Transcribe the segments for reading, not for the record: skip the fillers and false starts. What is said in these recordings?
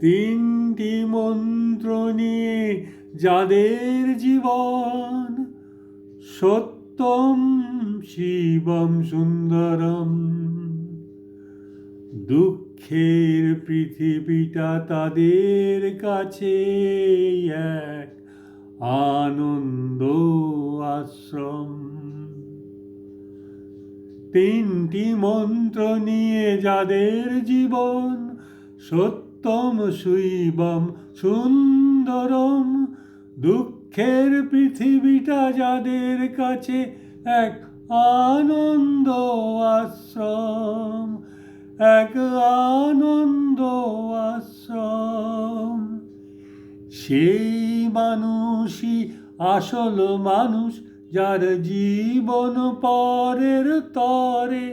তিনটি মন্ত্র নিয়ে যাদের জীবন, সত্যম শিবম সুন্দরম। দুঃখের পৃথিবীটা তাদের কাছে এক আনন্দ আশ্রম। তিনটি মন্ত্র নিয়ে যাদের জীবন, সত্যম শিবম সুন্দরম। দুঃখের পৃথিবীটা যাদের কাছে এক আনন্দ আশ্রম, এক আনন্দ আশ্রম। সেই মানুষই আসল মানুষ, যার জীবন পরের তরে।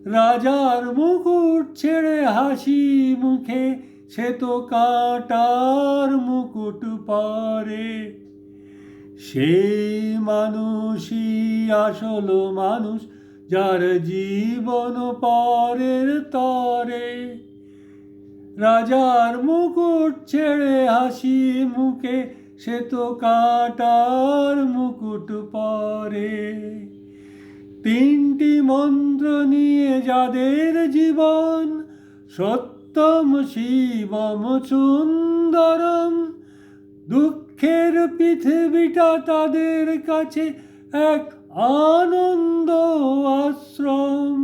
রাজার মুকুট ছেড়ে হাসি মুখে সে তো কাঁটার মুকুট পরে। সেই মানুষই আসল মানুষ, যার জীবন পরের তরে। রাজার মুকুট ছেড়ে হাসি মুখে সে তো কাঁটার মুকুট পরে। তিনটি মন্ত্র নিয়ে যাদের জীবন, সত্যম শিবম সুন্দরম। দুঃখের পৃথিবীটা তাদের কাছে এক আনন্দ আশ্রম।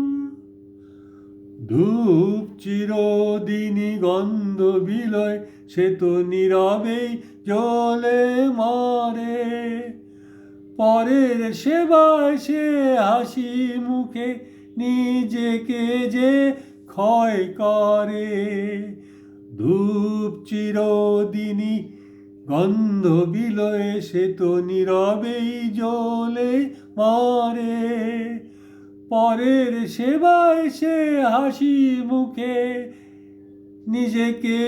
ধূপ চিরদিনই গন্ধ বিলয়, সে তো নীরবেই জ্বলে মরে। পরের সেবায় সে হাসি মুখে নিজেকে যে ক্ষয় করে। ধূপ চিরদিনই গন্ধ বিলয়ে, সে তো নীরবেই জ্বলে মরে। পরের সেবায় সে হাসি মুখে নিজেকে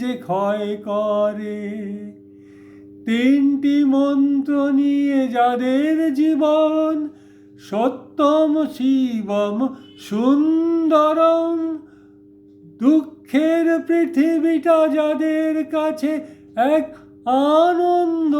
যে ক্ষয় করে। তিনটি মন্ত্র নিয়ে যাদের জীবন, সত্যম শিবম সুন্দরম। দুঃখের পৃথিবীটা যাদের কাছে এক আনন্দ